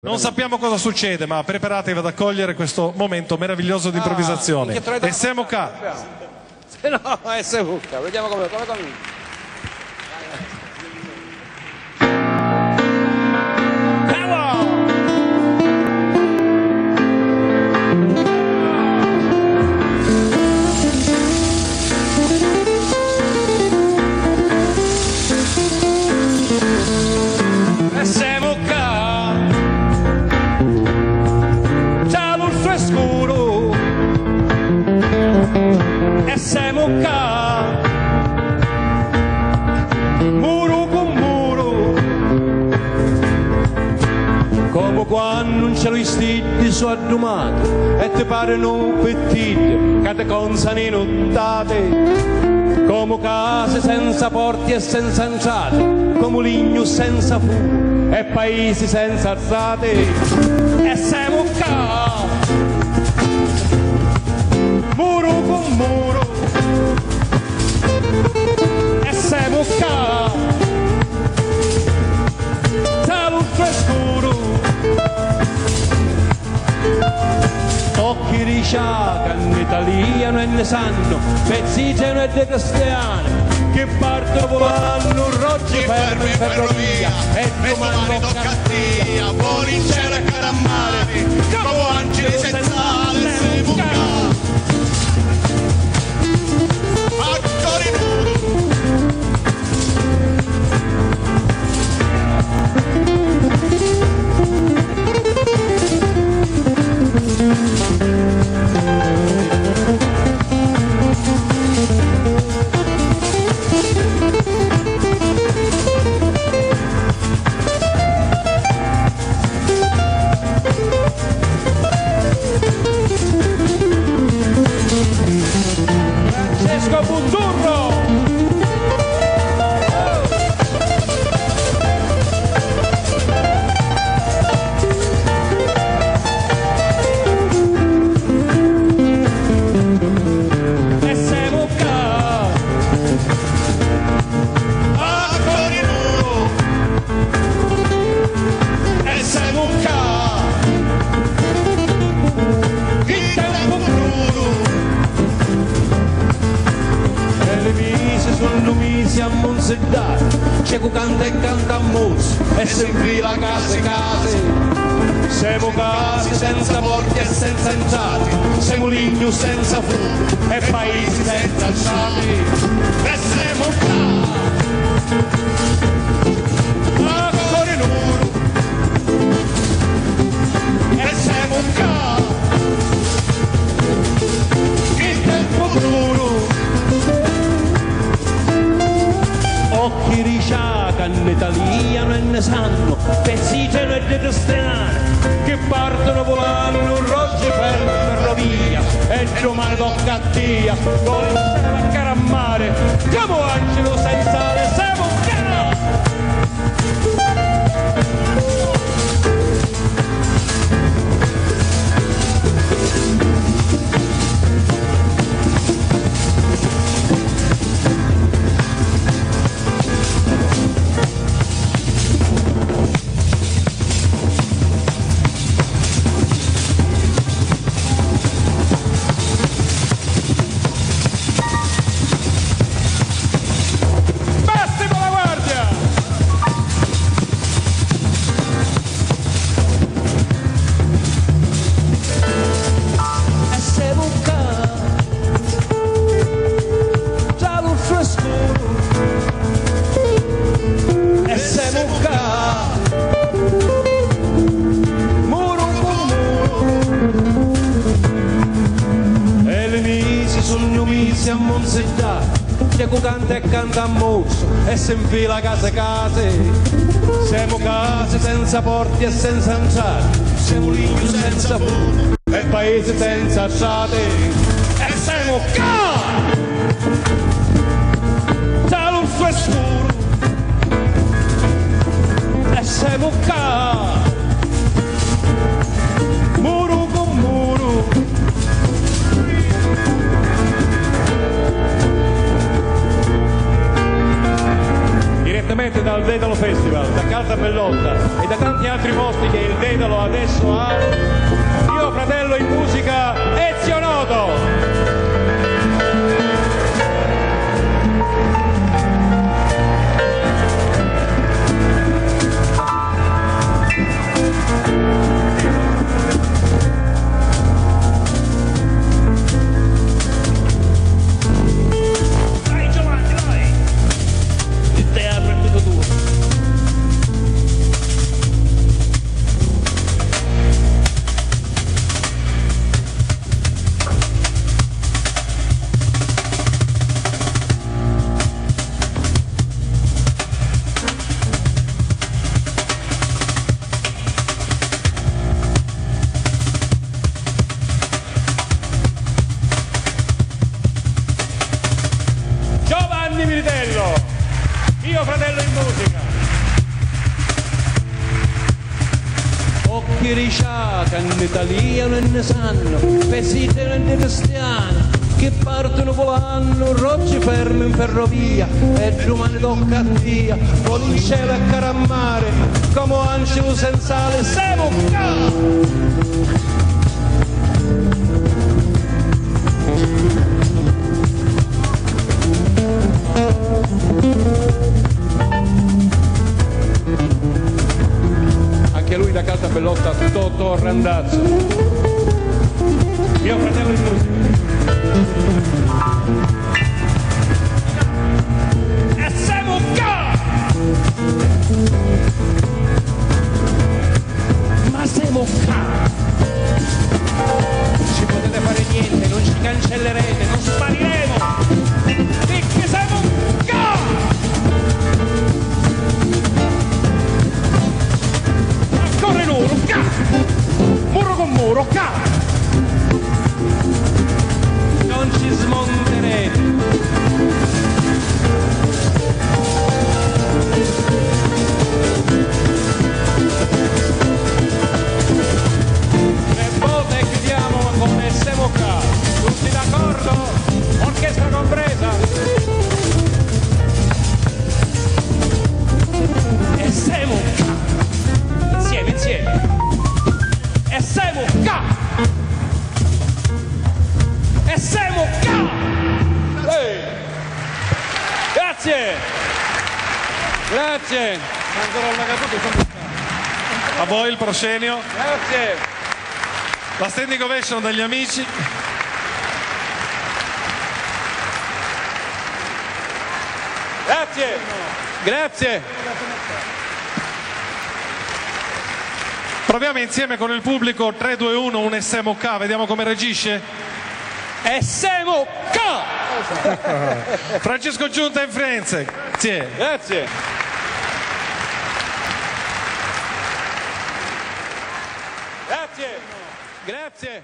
Non sappiamo cosa succede, ma preparatevi ad accogliere questo momento meraviglioso di improvvisazione. E siamo qua. No, siamo qua. Vediamo come comincia. Siamo qua, muro con muro, come quando non ce lo stidi su addomato e ti pare non pettiti che ti consano inondate, come case senza porti e senza entrate, come ligno senza fumo e paesi senza alzate. E siamo qua, muro con muro, e siamo qua, tra l'ultimo scuro, occhi di sciaca in italiano e ne sanno, pezzi geno e de cristiani, che partono volando, roggi fermi in ferrovia, e domani tocca a Dio, voli in cielo e cara a mare, come angeli senza ale, siamo qua. Francesco Buzzurro. E siamo qua, a Corinoro, e siamo qua, il tempo crudo. Le mise sono mise a Monseddare, c'è chi canta e canta a Mozzi e si infila case. Siamo case senza porti e senza entrate, siamo ligno senza fumo e paesi senza alzate. E siamo qua, a Corinoro, e siamo qua, il tempo duro. Occhi di sciaca in italiano e ne sanno, pezzi geno e de cristiani, che partono volando, roggi fermi in ferrovia, e domani tocca a Dio, con la cara a mare, come angelo senza ale, siamo qua! A Monseddare, c'è chi canta e canta a Mozzo e si infila case. Siamo case senza porti e senza entrate, siamo ligno senza fumo e paesi senza alzate. E siamo qua, tra l'urso e scuro, e siamo qua, muro con muro. Direttamente dal Dedalo Festival, da Casa Bellotta e da tanti altri posti che il Dedalo Fratello adesso ha Mio Fratello in Musica Ezio Noto. Militello, Mio Fratello in Musica. Occhi ricciacano in italiano e ne sanno, pesite e cristiani, che partono volando, rocce ferme in ferrovia, e giumane tocca a Dio, voli in cielo e carammare, come angelo sensale, siamo qua! Anche lui da Calta Bellotta, Totò Randazzo. Mio Fratello in Musica. E siamo qua! Ma siamo qua! Non ci potete fare niente, non ci cancellerete, non spariremo! Perché siamo qua! Corre loro, ca! Muro con muro, ca! Non ci smonterete. Tre volte chiudiamo con siamo qua. Tutti d'accordo? Orchestra compresa. E siamo qua. Insieme. E siamo qua! E siamo qua! Ehi. Grazie! Grazie! A voi il proscenio. Grazie! La standing ovation degli amici. Grazie! Grazie! Proviamo insieme con il pubblico 3, 2, 1, un SMK, vediamo come reagisce. SMK! Francesco Giunta in Firenze, grazie. Grazie! Grazie! Grazie!